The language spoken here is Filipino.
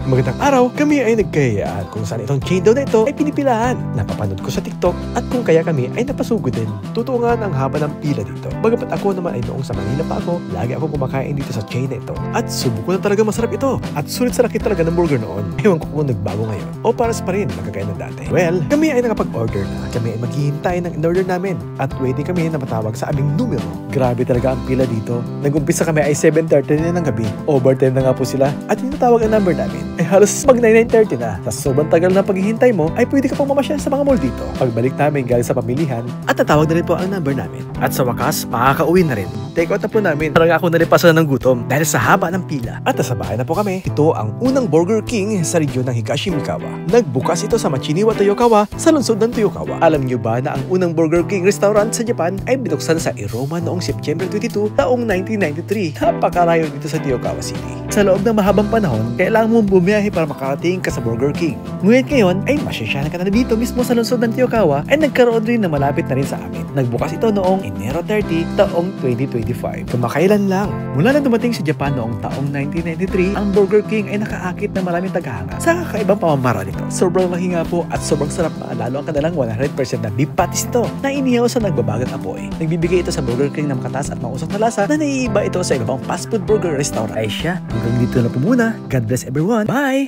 Magandang araw, kami ay nagkayaan kung saan itong chain daw na ito ay pinipilahan. Napapanood ko sa TikTok at kung kaya kami ay napasugod din. Totoo nga ang haba ng pila dito. Bagamat ako naman ay noong sa Manila pa ako, lagi ako kumakain dito sa chain na ito. At subuko na talaga masarap ito. At sulit sa rakit talaga ng burger noon. Ewan ko kung nagbago ngayon o paras pa rin magkagaya ng dati. Well, kami ay nakapag-order na. Kami ay maghihintay ng in-order namin at waiting kami na matawag sa aming numero. Grabe talaga ang pila dito. Nag-umpisa kami ay 7:30 na ng gabi. Overtime na nga po sila at yung natawag ang number namin ay halos mag 9:30 na. Sa sobrang tagal na paghihintay mo ay pwede ka pang mamasyal sa mga mall dito. Pagbalik namin galing sa pamilihan at natawag na rin po ang number namin. At sa wakas, makakauwi na rin. Take out na po namin. Parang ako nalipasan ng gutom dahil sa haba ng pila. At nasa bahay na po kami. Ito ang unang Burger King sa region ng Higashimikawa. Nagbukas ito sa Machiniwa, Toyokawa sa lungsod ng Toyokawa. Alam niyo ba na ang unang Burger King restaurant sa Japan ay binuksan sa Iroma noong September 22 taong 1993. Napakalayo dito sa Toyokawa City. Sa loob ng mahabang panahon, kailangan mong bumiyahe para makarating ka sa Burger King. Ngunit ngayon ay masyasyahan ka na dito mismo sa lungsod ng Toyokawa ay nagkaroon rin na malapit na rin sa amin. Nagbukas ito noong Enero 30 taong 2025. Kamakailan lang. Mula na dumating sa Japan noong taong 1993, ang Burger King ay nakaakit ng maraming tagahanga sa kakaibang pamamaraan nito. Sobrang laki nga po at sobrang sarap na, lalo ang kanilang 100% na beef patties ito na inihaw sa nagbabagang apoy. Nagbibigay ito sa Burger King ng makataas at mausok na lasa na naiiba ito sa ibang fast food burger restaurant. Ay siya, hanggang dito na po muna. God bless everyone. Bye!